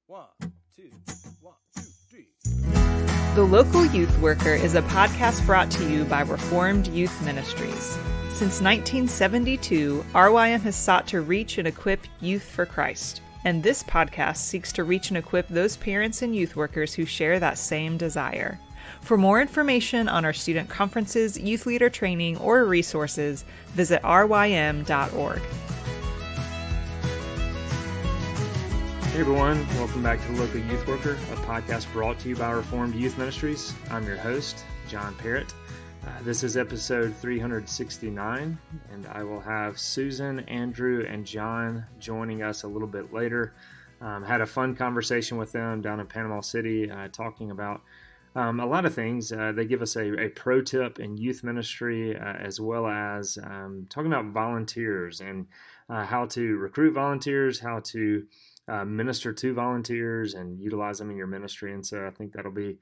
One, two, 3. The Local Youth Worker is a podcast brought to you by Reformed Youth Ministries. Since 1972, RYM has sought to reach and equip youth for Christ, and this podcast seeks to reach and equip those parents and youth workers who share that same desire. For more information on our student conferences, youth leader training, or resources, visit rym.org. Hey everyone, welcome back to The Local Youth Worker, a podcast brought to you by Reformed Youth Ministries. I'm your host, John Parrott. This is episode 369, and I will have Susan, Andrew, and John joining us a little bit later. Had a fun conversation with them down in Panama City, talking about a lot of things. They give us a pro tip in youth ministry, as well as talking about volunteers and how to recruit volunteers, how to minister to volunteers and utilize them in your ministry. And so I think that'll be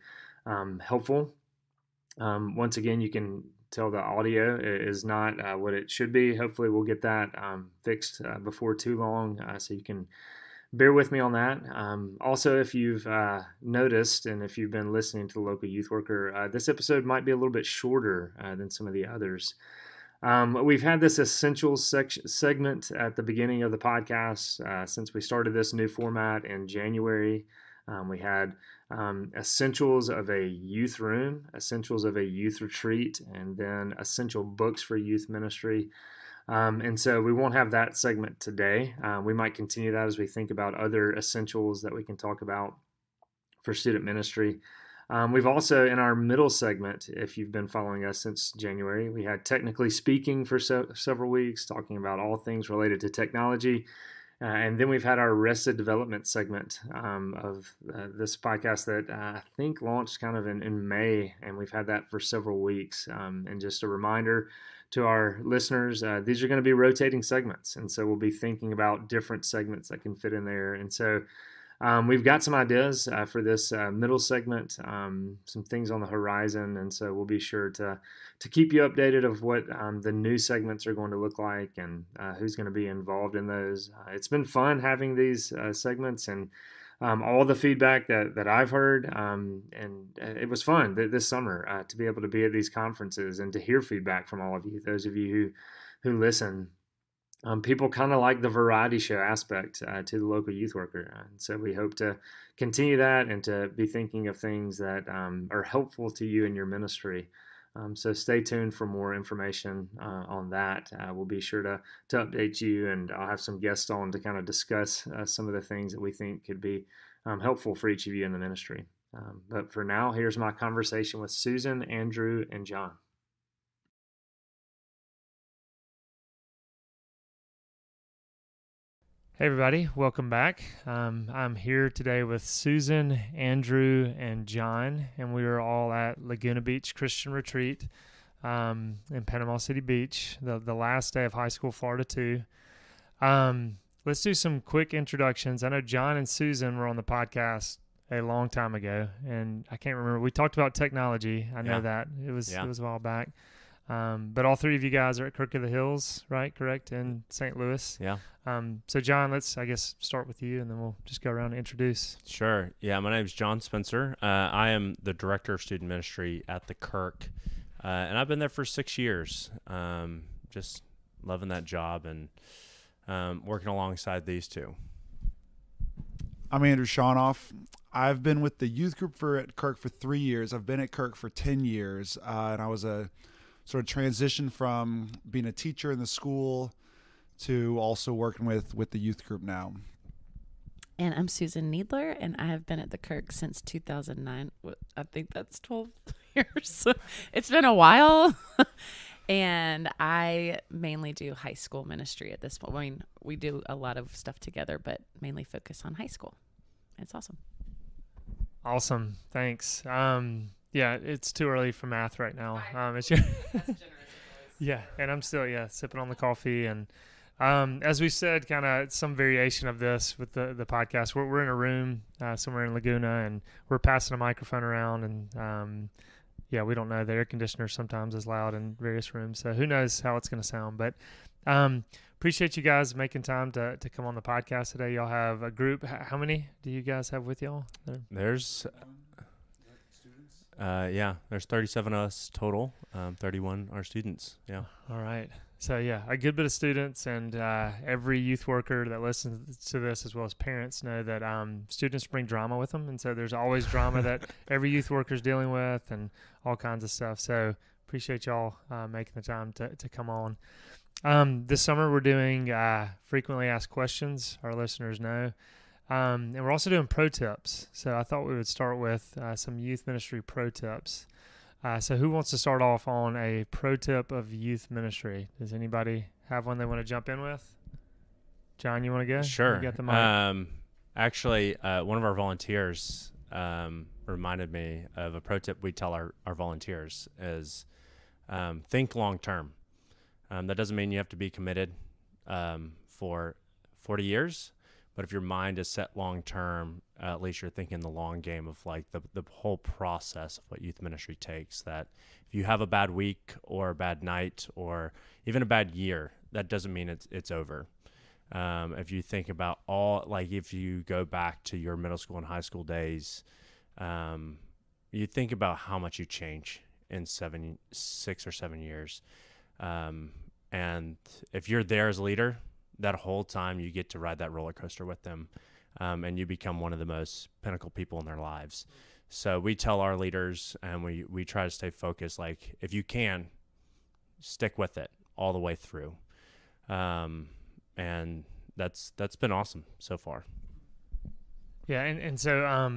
helpful. Once again, you can tell the audio is not what it should be. Hopefully we'll get that fixed before too long, so you can bear with me on that. Also, if you've noticed and if you've been listening to The Local Youth Worker, this episode might be a little bit shorter than some of the others. We've had this essentials segment at the beginning of the podcast since we started this new format in January. We had essentials of a youth room, essentials of a youth retreat, and then essential books for youth ministry. And so we won't have that segment today. We might continue that as we think about other essentials that we can talk about for student ministry. We've also, in our middle segment, if you've been following us since January, we had Technically Speaking for several weeks, talking about all things related to technology. And then we've had our Arrested Development segment of this podcast that I think launched kind of in May, and we've had that for several weeks. And just a reminder to our listeners, these are going to be rotating segments, and so we'll be thinking about different segments that can fit in there. And so we've got some ideas for this middle segment, some things on the horizon, and so we'll be sure to keep you updated of what the new segments are going to look like and who's going to be involved in those. It's been fun having these segments and all the feedback that I've heard, and it was fun this summer to be able to be at these conferences and to hear feedback from all of you, those of you who listen. People kind of like the variety show aspect to The Local Youth Worker. And so we hope to continue that and to be thinking of things that are helpful to you in your ministry. So stay tuned for more information on that. We'll be sure to update you, and I'll have some guests on to kind of discuss some of the things that we think could be helpful for each of you in the ministry. But for now, here's my conversation with Susan, Andrew, and John. Hey everybody, welcome back. I'm here today with Susan, Andrew, and John, and we are all at Laguna Beach Christian Retreat in Panama City Beach, the last day of high school, Florida 2. Let's do some quick introductions. I know John and Susan were on the podcast a long time ago, and I can't remember. We talked about technology. I know that. It was a while back. But all three of you guys are at Kirk of the Hills, right? Correct? In St. Louis. Yeah. So John, let's, I guess, start with you, and then we'll just go around and introduce. Sure. Yeah, my name is John Spencer. I am the Director of Student Ministry at the Kirk, and I've been there for 6 years. Just loving that job and working alongside these two. I'm Andrew Shawnoff. I've been with the youth group at Kirk for 3 years. I've been at Kirk for 10 years, and I was a sort of transition from being a teacher in the school to also working with the youth group now. And I'm Susan Needler, and I have been at the Kirk since 2009. I think that's 12 years. It's been a while. And I mainly do high school ministry at this point. I mean, we do a lot of stuff together, but mainly focus on high school. It's awesome. Awesome. Thanks. Yeah, it's too early for math right now. It's yeah, and I'm still sipping on the coffee, and as we said, kind of some variation of this with the podcast. We're in a room somewhere in Laguna, and we're passing a microphone around, and we don't know. The air conditioner sometimes is loud in various rooms, so who knows how it's going to sound. But Appreciate you guys making time to come on the podcast today. Y'all have a group. How many do you guys have with y'all? There's 37 of us total. 31 are students. Yeah. All right. So yeah, a good bit of students, and every youth worker that listens to this, as well as parents, know that students bring drama with them, and so there's always drama that every youth worker is dealing with, and all kinds of stuff. So appreciate y'all making the time to come on. This summer we're doing frequently asked questions. Our listeners know. And we're also doing pro tips. So I thought we would start with some youth ministry pro tips. So who wants to start off on a pro tip of youth ministry? Does anybody have one they want to jump in with? John, you want to go? Sure. You got the mic. Actually, one of our volunteers reminded me of a pro tip we tell our volunteers is think long term. That doesn't mean you have to be committed for 40 years. But if your mind is set long term, at least you're thinking the long game of like the whole process of what youth ministry takes. That if you have a bad week or a bad night or even a bad year, that doesn't mean it's over. If you think about if you go back to your middle school and high school days, you think about how much you change in 6 or 7 years. And if you're there as a leader, that whole time you get to ride that roller coaster with them, and you become one of the most pinnacle people in their lives. So we tell our leaders, and we try to stay focused. Like if you can, stick with it all the way through, and that's been awesome so far. Yeah, and so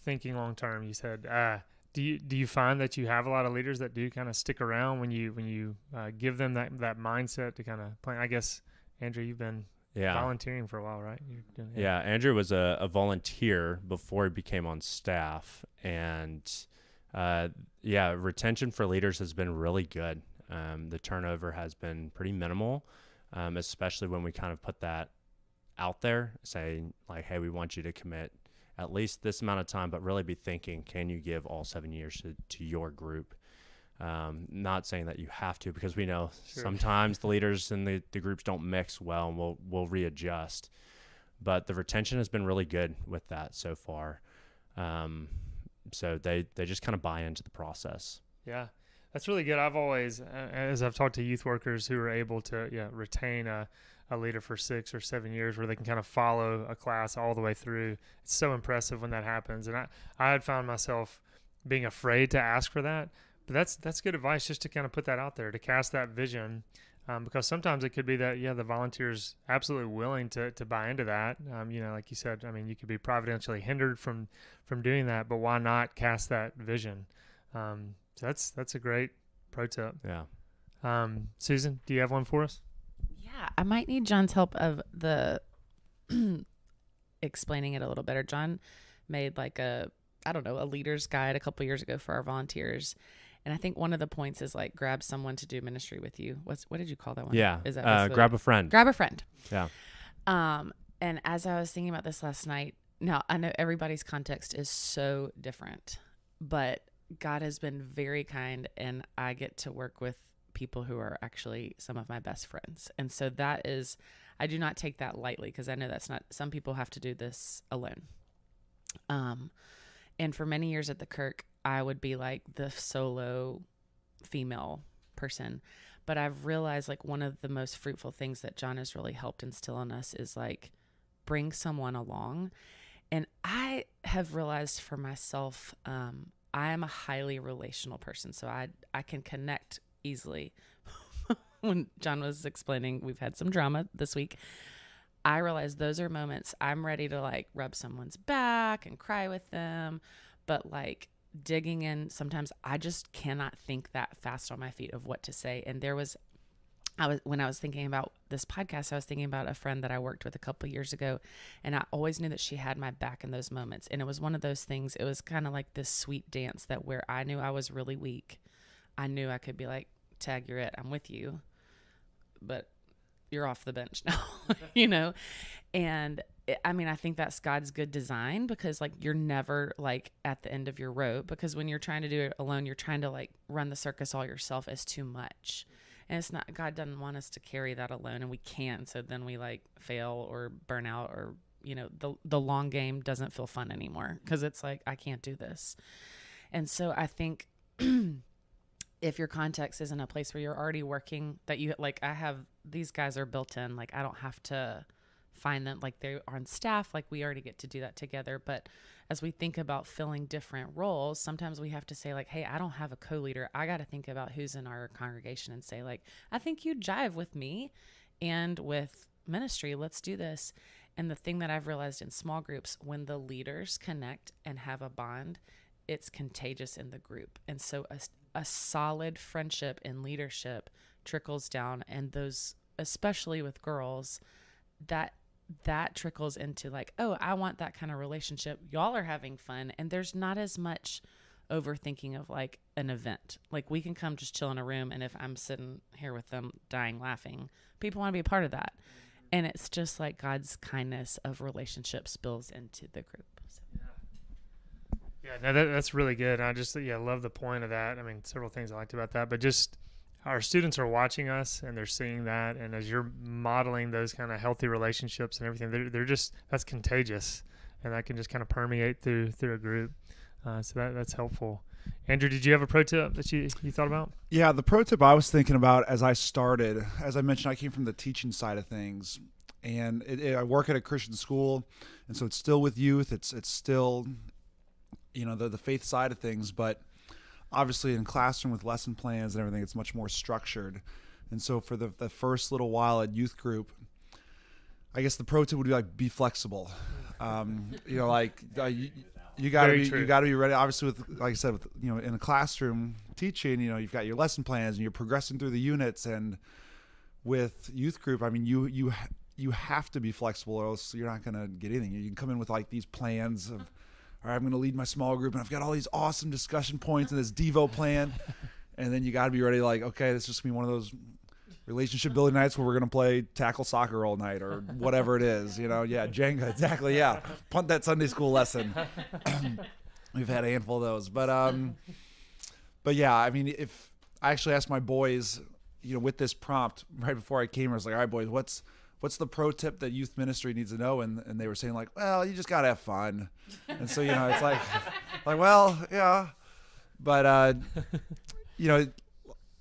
thinking long term, you said. Do you find that you have a lot of leaders that do kind of stick around when you give them that mindset to kind of plan? I guess, Andrew, you've been volunteering for a while, right? Yeah, Andrew was a volunteer before he became on staff, and retention for leaders has been really good. The turnover has been pretty minimal, especially when we kind of put that out there, saying like, hey, we want you to commit at least this amount of time, but really be thinking, can you give all 7 years to your group? Not saying that you have to, because we know sometimes the leaders and the groups don't mix well, and we'll readjust. But the retention has been really good with that so far. So they just kind of buy into the process. Yeah, that's really good. I've always, as I've talked to youth workers who are able to retain a leader for 6 or 7 years, where they can kind of follow a class all the way through. It's so impressive when that happens. And I had found myself being afraid to ask for that, but that's good advice, just to kind of put that out there, to cast that vision, because sometimes it could be that, the volunteer's absolutely willing to buy into that. Like you said, I mean, you could be providentially hindered from doing that, but why not cast that vision? So that's a great pro tip. Yeah. Susan, do you have one for us? Yeah, I might need John's help of the explaining it a little better. John made like a leader's guide a couple years ago for our volunteers. And I think one of the points is like grab someone to do ministry with you. What did you call that one? Yeah. Is that grab a friend. Grab a friend. Yeah. And as I was thinking about this last night, now I know everybody's context is so different, but God has been very kind, and I get to work with people who are actually some of my best friends. And so that is, I do not take that lightly, because I know that's not, some people have to do this alone. And for many years at the Kirk, I would be like the solo female person. But I've realized like one of the most fruitful things that John has really helped instill in us is like bring someone along. And I have realized for myself, I am a highly relational person. So I can connect easily. When John was explaining, we've had some drama this week. I realize those are moments I'm ready to like rub someone's back and cry with them. But like digging in, sometimes I just cannot think that fast on my feet of what to say. And when I was thinking about this podcast, I was thinking about a friend that I worked with a couple of years ago, and I always knew that she had my back in those moments. And it was one of those things, it was kind of like this sweet dance that where I knew I was really weak, I knew I could be like, tag, you're it, I'm with you, but you're off the bench now, And I think that's God's good design, because like you're never like at the end of your rope, because when you're trying to do it alone, you're trying to like run the circus all yourself is too much. And it's not, God doesn't want us to carry that alone, and we can't. So then we like fail or burn out, or, you know, the long game doesn't feel fun anymore because it's like, I can't do this. And so I think if your context is in a place where you're already working, that you like, I have, these guys are built in, like I don't have to find them, like they're on staff, like we already get to do that together. But as we think about filling different roles, sometimes we have to say like, hey, I don't have a co-leader. I got to think about who's in our congregation and say like, I think you jive with me and with ministry. Let's do this. And the thing that I've realized in small groups, when the leaders connect and have a bond, it's contagious in the group. And so a solid friendship and leadership trickles down, and those, especially with girls, that trickles into like, oh, I want that kind of relationship. Y'all are having fun, and there's not as much overthinking of like an event. Like we can come just chill in a room, and if I'm sitting here with them dying laughing, people want to be a part of that. And it's just like God's kindness of relationship spills into the group. So. Yeah, no, that's really good. I just love the point of that. I mean, several things I liked about that, but just our students are watching us and they're seeing that, and as you're modeling those kind of healthy relationships and everything, they're just, that's contagious, and that can just kind of permeate through a group. So that's helpful. Andrew, did you have a pro tip that you thought about? Yeah, the pro tip I was thinking about as I started, as I mentioned, I came from the teaching side of things, and I work at a Christian school, and so it's still with youth. It's still, you know, the faith side of things, but obviously in classroom with lesson plans and everything, it's much more structured. And so for the first little while at youth group, I guess the pro tip would be like, be flexible. You know, like you got to be ready. Obviously, with, like I said, with, you know, in a classroom teaching, you know, you've got your lesson plans and you're progressing through the units. And with youth group, I mean, you have to be flexible, or else you're not going to get anything. You can come in with like these plans of, all right, I'm going to lead my small group, and I've got all these awesome discussion points and this Devo plan. And then you got to be ready, like, okay, this is just going to be one of those relationship building nights where we're going to play tackle soccer all night or whatever it is, you know? Yeah, Jenga, exactly, yeah. Punt that Sunday school lesson. We've had a handful of those. But yeah, I mean, if I actually asked my boys, you know, with this prompt right before I came, I was like, all right, boys, what's the pro tip that youth ministry needs to know? And they were saying like, well, you just got to have fun. And so, you know, it's like, well, yeah. But, you know,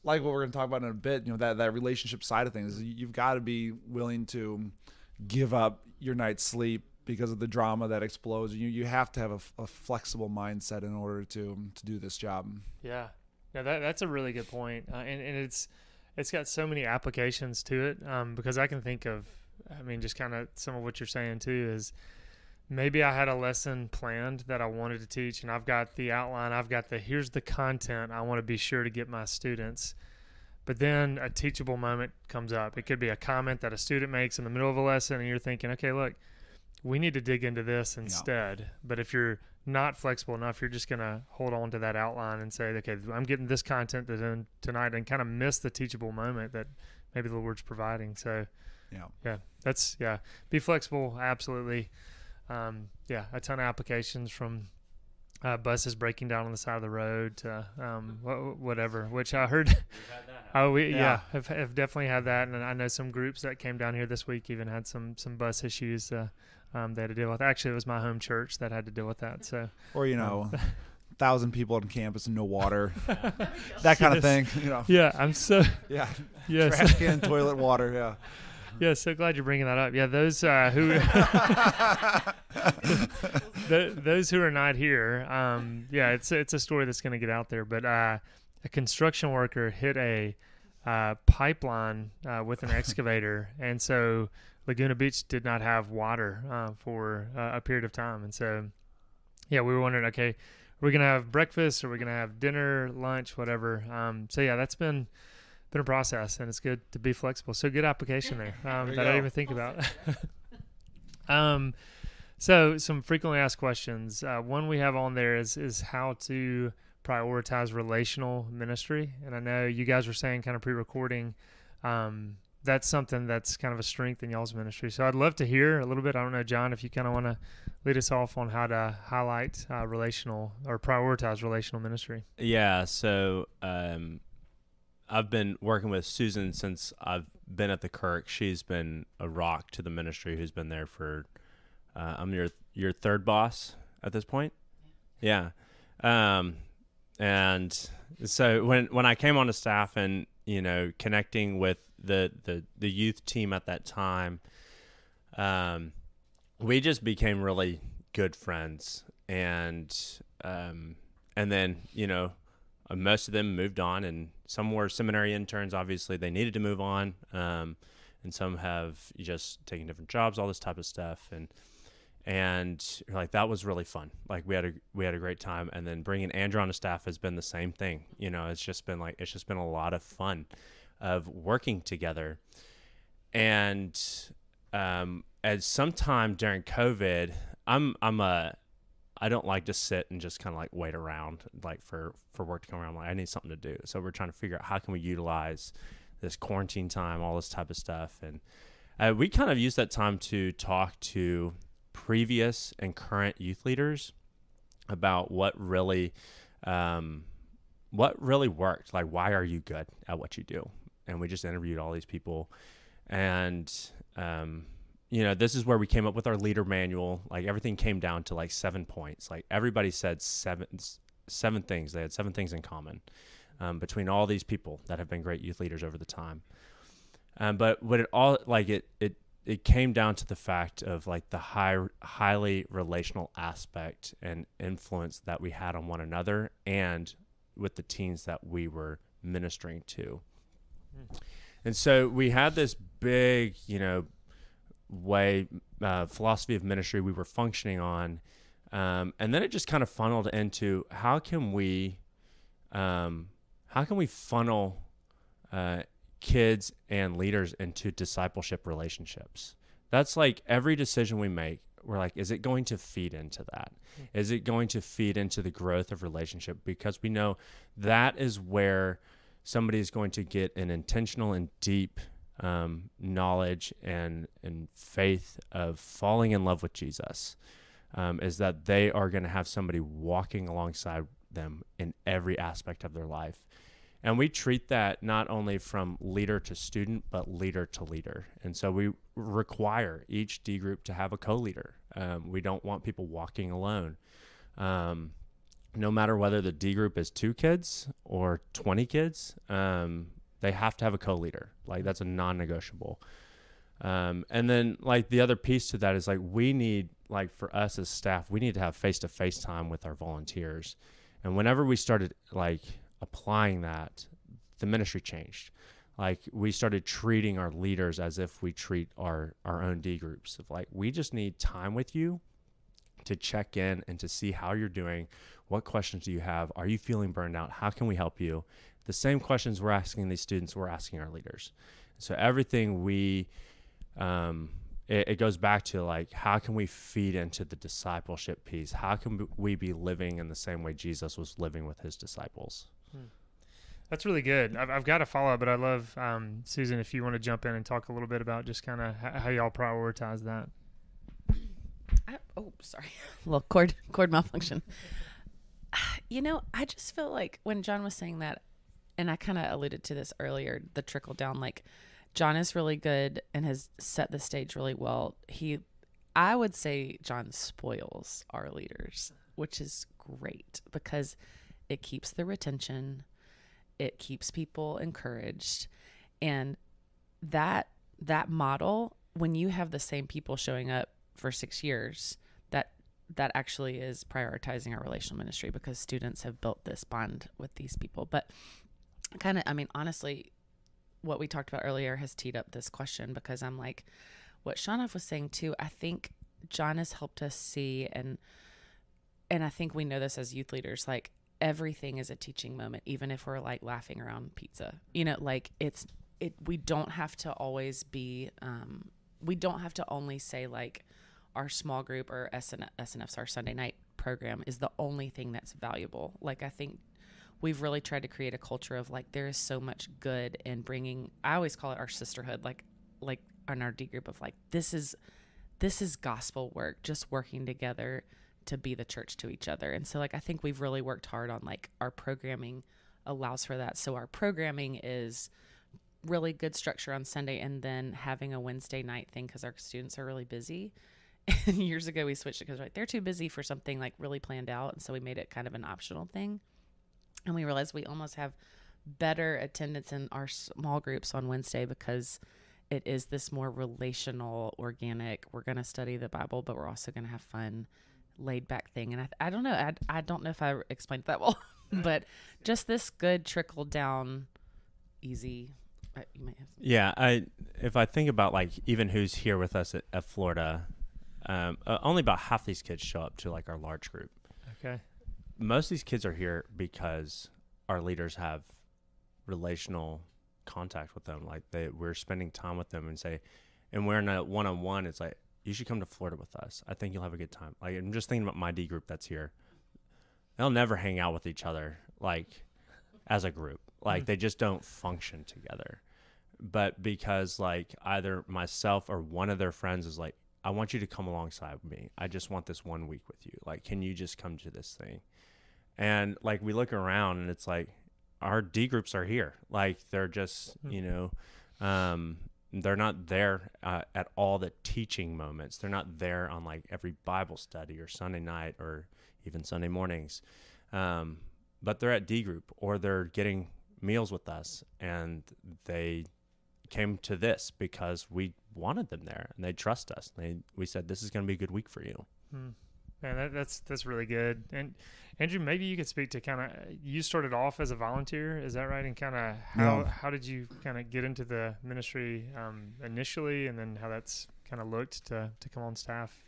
like what we're going to talk about in a bit, you know, that relationship side of things, you've got to be willing to give up your night's sleep because of the drama that explodes. You have to have a flexible mindset in order to do this job. Yeah. Yeah, that's a really good point. And it's got so many applications to it, because I can think of, I mean, just kind of some of what you're saying too is maybe I had a lesson planned that I wanted to teach, and I've got the outline, here's the content I want to be sure to get my students. But then a teachable moment comes up. It could be a comment that a student makes in the middle of a lesson, and you're thinking, okay, look, we need to dig into this instead. Yeah. But if you're not flexible enough, you're just going to hold on to that outline and say, okay, I'm getting this content tonight, and kind of miss the teachable moment that maybe the Lord's providing. So be flexible. Absolutely. A ton of applications, from buses breaking down on the side of the road to whatever, which I heard. Have definitely had that. And I know some groups that came down here this week even had some bus issues they had to deal with. Actually, it was my home church that had to deal with that. So, or, you know, 1,000 people on campus and no water, that kind of thing, you know. Yeah, I'm so. Yeah. Yes. Trash can, toilet water. Yeah. Yeah, so glad you're bringing that up. Yeah, those those who are not here, it's a story that's going to get out there. But a construction worker hit a pipeline with an excavator, and so Laguna Beach did not have water for a period of time. And so, we were wondering, okay, we're going to have breakfast, or we're going to have dinner, lunch, whatever. That's been a process, and it's good to be flexible. So good application there that I didn't even think about. So some frequently asked questions. One we have on there is how to prioritize relational ministry. And I know you guys were saying kind of pre-recording, that's something that's kind of a strength in y'all's ministry. So I'd love to hear a little bit. I don't know, John, if you kind of want to lead us off on how to highlight relational or prioritize relational ministry. Yeah. So, I've been working with Susan since I've been at the Kirk. She's been a rock to the ministry. Who's been there for I'm your third boss at this point. Yeah. And so when I came on the staff and, connecting with the youth team at that time, we just became really good friends. And then, most of them moved on, and some were seminary interns. Obviously they needed to move on. And some have just taken different jobs, all this type of stuff. And like, that was really fun. Like we had a great time. And then bringing Andrew on the staff has been the same thing. It's just been a lot of fun of working together. And at some time during COVID, I don't like to sit and just kind of like wait around like for work to come around. Like, I need something to do. So we're trying to figure out how can we utilize this quarantine time, all this type of stuff. And we kind of use that time to talk to previous and current youth leaders about what really worked. Like, why are you good at what you do? And we just interviewed all these people. And, this is where we came up with our leader manual. Like, everything came down to like 7 points. Like, everybody said seven things. They had 7 things in common between all these people that have been great youth leaders over the time. But what it came down to the fact of like the highly relational aspect and influence that we had on one another and with the teens that we were ministering to. And so we had this big, philosophy of ministry we were functioning on. And then it just kind of funneled into how can we funnel kids and leaders into discipleship relationships. That's like every decision we make, we're like, is it going to feed into that? Is it going to feed into the growth of relationship? Because we know that is where somebody is going to get an intentional and deep knowledge and faith of falling in love with Jesus, is that they are going to have somebody walking alongside them in every aspect of their life. And we treat that not only from leader to student, but leader to leader. And so we require each D group to have a co-leader. We don't want people walking alone. No matter whether the D group is 2 kids or 20 kids, they have to have a co-leader. Like, that's a non-negotiable. And then like the other piece to that is like, we need, like for us as staff, we need to have face-to-face time with our volunteers. And whenever we started like applying that, the ministry changed. Like, we started treating our leaders as if we treat our own D groups of like, we just need time with you to check in and to see how you're doing. What questions do you have? Are you feeling burned out? How can we help you? The same questions we're asking these students, we're asking our leaders. So everything it goes back to like, how can we feed into the discipleship piece? How can we be living in the same way Jesus was living with his disciples? That's really good. I've got a follow-up, but I love, Susan, if you want to jump in and talk a little bit about just kind of how y'all prioritize that. Sorry. A little cord malfunction. I just feel like when John was saying that, and I kind of alluded to this earlier, the trickle down, like John is really good and has set the stage really well. I would say John spoils our leaders, which is great because it keeps the retention. It keeps people encouraged. And that model, when you have the same people showing up for 6 years, that actually is prioritizing our relational ministry because students have built this bond with these people. But honestly, what we talked about earlier has teed up this question because I'm like, what Shanoff was saying too, I think John has helped us see, and I think we know this as youth leaders, like everything is a teaching moment, even if we're like laughing around pizza, like we don't have to always be, we don't have to only say like our small group or SNF's our Sunday night program is the only thing that's valuable. Like, I think we've really tried to create a culture of like, there is so much good in bringing, I always call it our sisterhood, like on our D group of like, this is gospel work, just working together to be the church to each other. And so like, I think we've really worked hard on like our programming allows for that. So our programming is really good structure on Sunday, and then having a Wednesday night thing because our students are really busy. And years ago we switched it because they're too busy for something like really planned out, and so we made it kind of an optional thing. And we realized we almost have better attendance in our small groups on Wednesday because it is this more relational, organic, we're going to study the Bible, but we're also going to have fun, laid back thing. And I don't know. I don't know if I explained that well, but just this good trickle down, easy. You might have some. Yeah. If I think about like even who's here with us at Florida, only about half these kids show up to like our large group. Okay. Most of these kids are here because our leaders have relational contact with them. Like we're spending time with them and we're in a one-on-one. It's like, you should come to Florida with us. I think you'll have a good time. Like, I'm just thinking about my D group that's here. They'll never hang out with each other like as a group. Like they just don't function together. But because like either myself or one of their friends is like, I want you to come alongside me. I just want this 1 week with you. Like, can you just come to this thing? And like we look around and it's like our D groups are here. Like they're just, they're not there at all the teaching moments. They're not there on like every Bible study or Sunday night or even Sunday mornings. But they're at D group or they're getting meals with us, and they came to this because we wanted them there and they trust us. We said, this is going to be a good week for you. Man, that's really good. And Andrew, maybe you could speak to kind of, you started off as a volunteer, is that right? And kind of how did you kind of get into the ministry initially, and then how that's kind of looked to come on staff?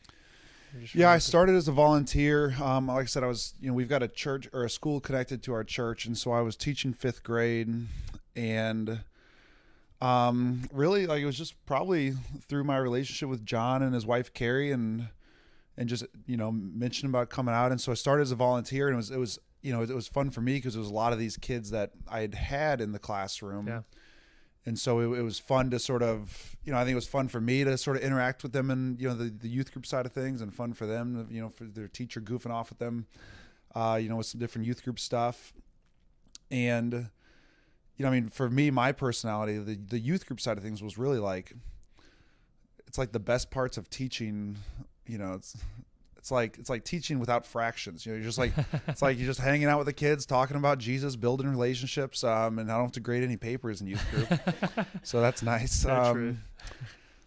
Yeah, I started as a volunteer. Like I said, we've got a church or a school connected to our church, and so I was teaching 5th grade, and really, like, it was just probably through my relationship with John and his wife Carrie, and just mentioning about coming out. And so I started as a volunteer, and it was fun for me because it was a lot of these kids that I had in the classroom. Yeah. And so it was fun to sort of, I think it was fun for me to sort of interact with them and, the youth group side of things, and fun for them, for their teacher goofing off with them, with some different youth group stuff. And, for me, my personality, the youth group side of things was really like, it's like the best parts of teaching, it's like teaching without fractions. You're just like, it's like you're just hanging out with the kids, talking about Jesus, building relationships. And I don't have to grade any papers in youth group. So that's nice. True.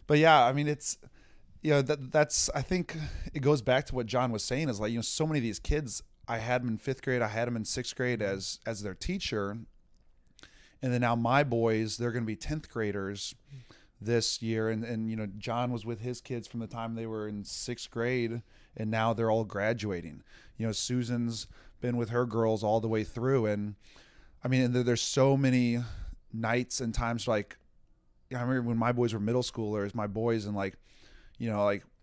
But yeah, it's, that's, I think it goes back to what John was saying is like, so many of these kids, I had them in 5th grade, I had them in 6th grade as their teacher. And then now my boys, they're going to be 10th graders this year. And John was with his kids from the time they were in 6th grade, and now they're all graduating. Susan's been with her girls all the way through. And there's so many nights and times, like, I remember when my boys were middle schoolers, my boys, and like,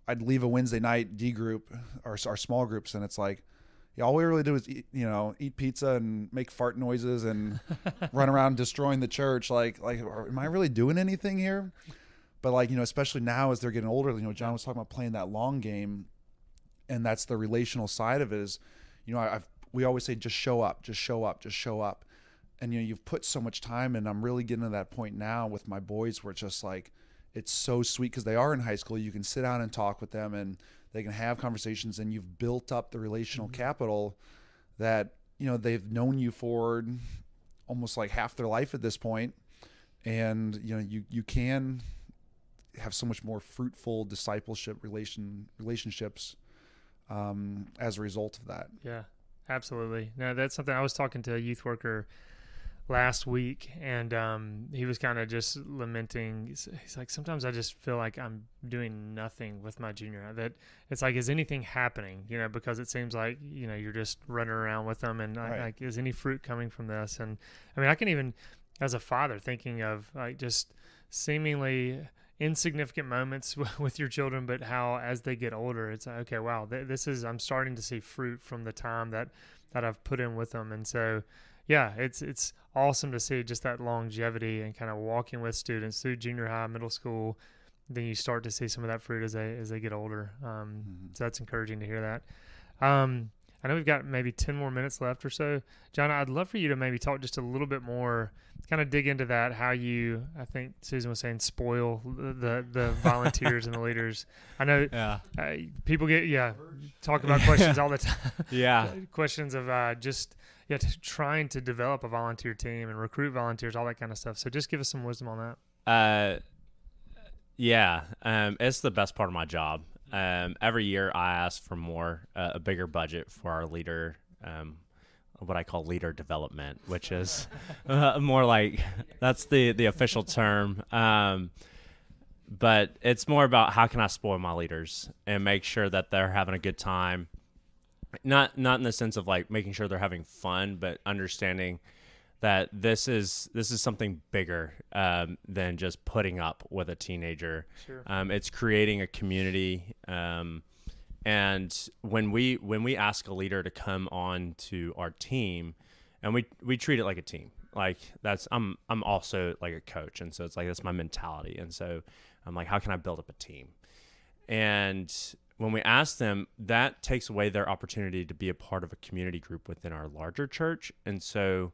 I'd leave a Wednesday night D group or our small groups, and it's like, all we really do is eat pizza and make fart noises and run around destroying the church. Like, am I really doing anything here? But like, especially now as they're getting older, John was talking about playing that long game, and that's the relational side of it is, we always say, just show up, just show up, just show up. And, you've put so much time, and I'm really getting to that point now with my boys where it's just like, it's so sweet because they are in high school. You can sit down and talk with them, and they can have conversations, and you've built up the relational capital that, they've known you for almost like half their life at this point. And, you can have so much more fruitful discipleship relationships as a result of that. Yeah, absolutely. No, that's something. I was talking to a youth worker last week, and he was kind of just lamenting. He's like, sometimes I just feel like I'm doing nothing with my junior. That it's like, is anything happening? Because it seems like you're just running around with them, and right. like, is any fruit coming from this? And I can even, as a father, thinking of like just seemingly insignificant moments with your children, but how as they get older, it's like, okay, wow, I'm starting to see fruit from the time that I've put in with them. And so, yeah, it's awesome to see just that longevity and kind of walking with students through junior high, middle school. Then you start to see some of that fruit as they get older. So that's encouraging to hear that. I know we've got maybe 10 more minutes left or so. John, I'd love for you to maybe talk just a little bit more, kind of dig into that, how you, I think Susan was saying, spoil the volunteers and the leaders. I know people talk about questions all the time. Yeah. Questions of trying to develop a volunteer team and recruit volunteers, all that kind of stuff. So just give us some wisdom on that. It's the best part of my job. Every year I ask for a bigger budget for our leader, what I call leader development, which is more like, that's the official term. But it's more about how can I spoil my leaders and make sure that they're having a good time. Not in the sense of like making sure they're having fun, but understanding that this is something bigger than just putting up with a teenager. Sure. It's creating a community. And when we ask a leader to come on to our team, and we treat it like a team, like I'm also like a coach, and so it's like that's my mentality, and so I'm like, how can I build up a team? And when we ask them, that takes away their opportunity to be a part of a community group within our larger church, and so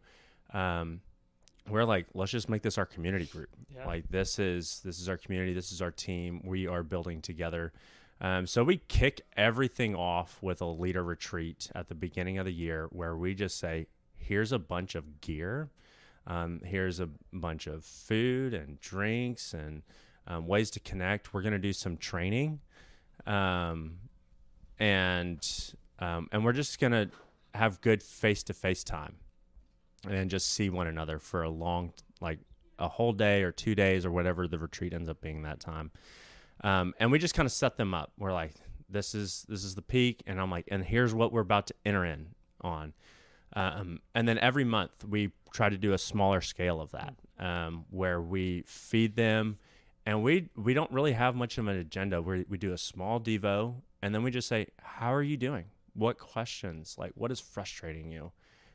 we're like, let's just make this our community group. Yeah. Like this is our community, this is our team. We are building together. So we kick everything off with a leader retreat at the beginning of the year where we just say, here's a bunch of gear. Here's a bunch of food and drinks and ways to connect. We're going to do some training. And we're just going to have good face-to-face time and just see one another for a long, like a whole day or 2 days or whatever the retreat ends up being that time. And we just kind of set them up. We're like, this is the peak. And I'm like, and here's what we're about to enter in on. And then every month we try to do a smaller scale of that, where we feed them, and we don't really have much of an agenda. We do a small Devo, and then we just say, how are you doing? What questions? Like, what is frustrating you?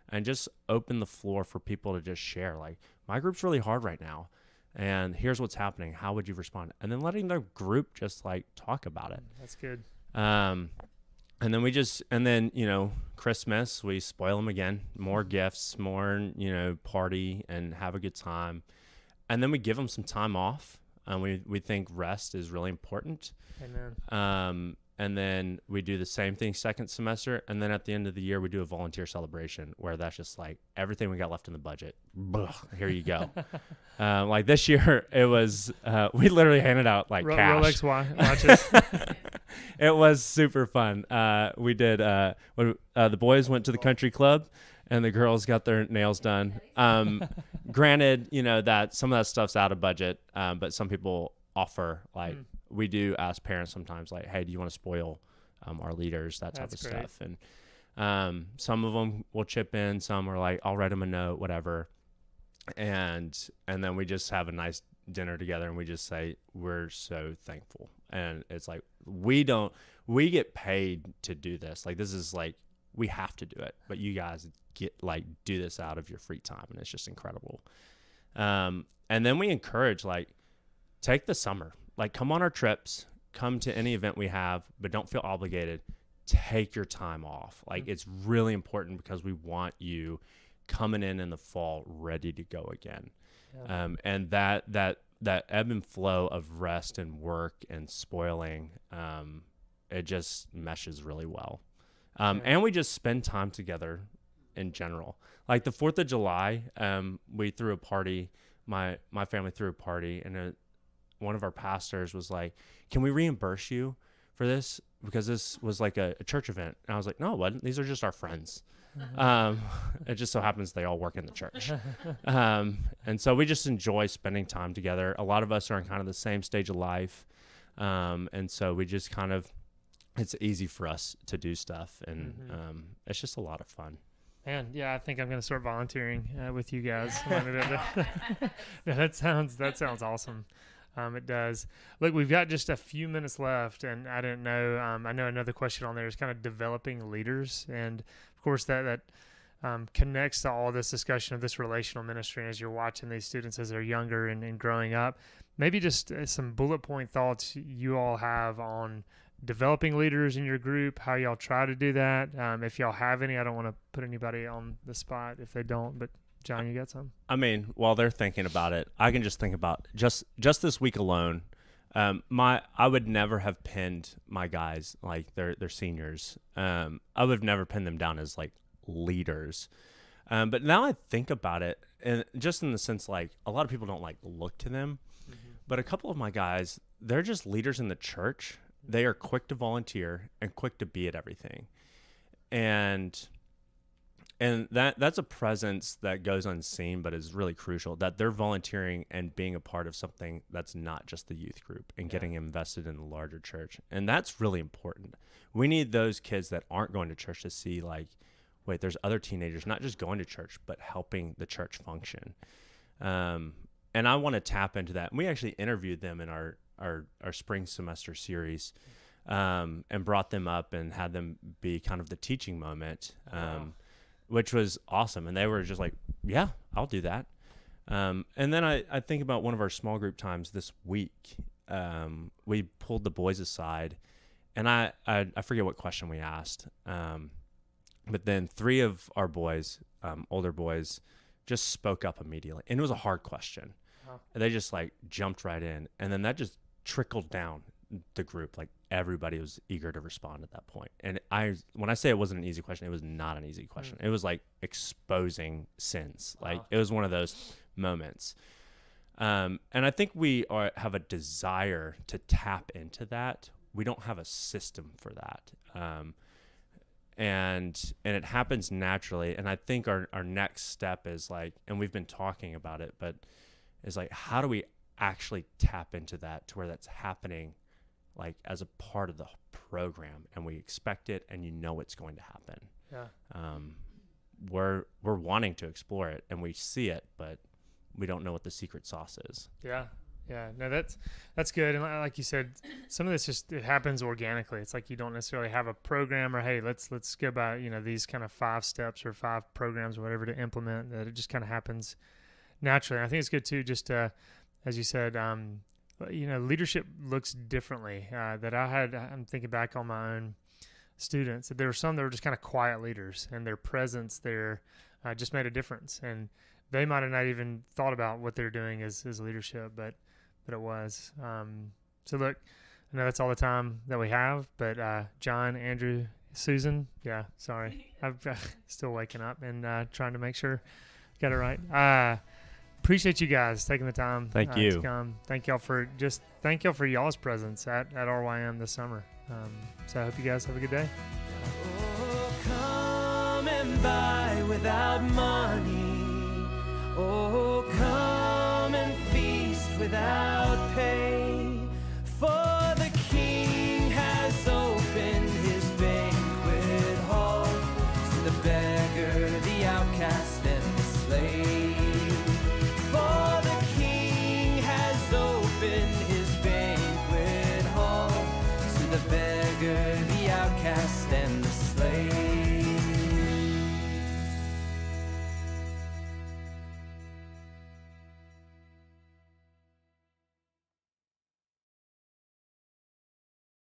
And just open the floor for people to just share. Like, my group's really hard right now, and here's what's happening. How would you respond? And then letting the group just like talk about it. That's good. And then Christmas, we spoil them again, more gifts, more, party and have a good time. And then we give them some time off. We think rest is really important. Amen. And then we do the same thing second semester. And then at the end of the year, we do a volunteer celebration where that's just like everything we got left in the budget. Here you go. Like this year, it was, we literally handed out like cash. Rolex watches. It was super fun. We did, the boys went to the country club and the girls got their nails done. Granted, that some of that stuff's out of budget, but some people offer like, we do ask parents sometimes like, hey, do you want to spoil our leaders, that type of stuff. And some of them will chip in. Some are like, I'll write them a note, whatever. And then we just have a nice dinner together and we just say, we're so thankful. And it's like, we get paid to do this. Like, this is like, we have to do it, but you guys do this out of your free time. And it's just incredible. And then we encourage, like, take the summer. Like, come on our trips, come to any event we have, but don't feel obligated. Take your time off. Like, it's really important because we want you coming in the fall ready to go again. Yeah. And that ebb and flow of rest and work and spoiling, it just meshes really well. And we just spend time together in general. Like the 4th of July, we threw a party. My family threw a party, and one of our pastors was like, can we reimburse you for this? Because this was like a church event. And I was like, no, it wasn't. These are just our friends. It just so happens they all work in the church. And so we just enjoy spending time together. A lot of us are in kind of the same stage of life. And so we just kind of, it's easy for us to do stuff. And it's just a lot of fun. Man, yeah, I think I'm going to start volunteering with you guys. That sounds awesome. It does. Look, we've got just a few minutes left, and I didn't know. I know another question on there is kind of developing leaders, and of course that connects to all this discussion of this relational ministry. And as you're watching these students as they're younger and growing up, maybe just some bullet point thoughts you all have on developing leaders in your group, how y'all try to do that. If y'all have any, I don't want to put anybody on the spot if they don't, but John, you got some? I mean, while they're thinking about it, I can just think about just this week alone. I would never have pinned my guys like they're seniors. I would have never pinned them down as like leaders. But now I think about it, and just in the sense like a lot of people don't like look to them, but a couple of my guys, they're just leaders in the church. They are quick to volunteer and quick to be at everything, and that's a presence that goes unseen, but is really crucial, that they're volunteering and being a part of something that's not just the youth group and getting invested in the larger church. And that's really important. We need those kids that aren't going to church to see like, wait, there's other teenagers, not just going to church, but helping the church function. And I want to tap into that. And we actually interviewed them in our spring semester series, and brought them up and had them be kind of the teaching moment. Which was awesome. And they were just like, yeah, I'll do that. And then I think about one of our small group times this week. We pulled the boys aside, and I forget what question we asked. But then 3 of our boys, older boys, just spoke up immediately. And it was a hard question. They just like jumped right in. And then that just trickled down the group. Like everybody was eager to respond at that point. And when I say it wasn't an easy question, it was not an easy question. It was like exposing sins. Like it was one of those moments. And I think we have a desire to tap into that. We don't have a system for that. And it happens naturally. And I think our next step is like, and we've been talking about it, but is like, how do we actually tap into that to where that's happening like as a part of the program, and we expect it, and it's going to happen. Yeah. We're wanting to explore it, and we see it, but we don't know what the secret sauce is. Yeah. Yeah. No, that's good. And like you said, some of this it happens organically. It's like you don't necessarily have a program or, hey, let's go by, these kind of 5 steps or 5 programs or whatever to implement. That it just kind of happens naturally. And I think it's good too, just as you said, leadership looks differently. I'm thinking back on my own students. There were some that were just kind of quiet leaders, and their presence there just made a difference. And they might have not even thought about what they're doing as leadership, but it was. So look, I know that's all the time that we have, but John, Andrew, Susan, yeah, sorry. I'm still waking up and trying to make sure I got it right. Appreciate you guys taking the time to come. Thank y'all for y'all's presence at RYM this summer. So I hope you guys have a good day. Oh, come and buy without money. Oh, come and feast without pay. For the King has opened his banquet hall to the beggar, the outcast, and the slave. The outcast and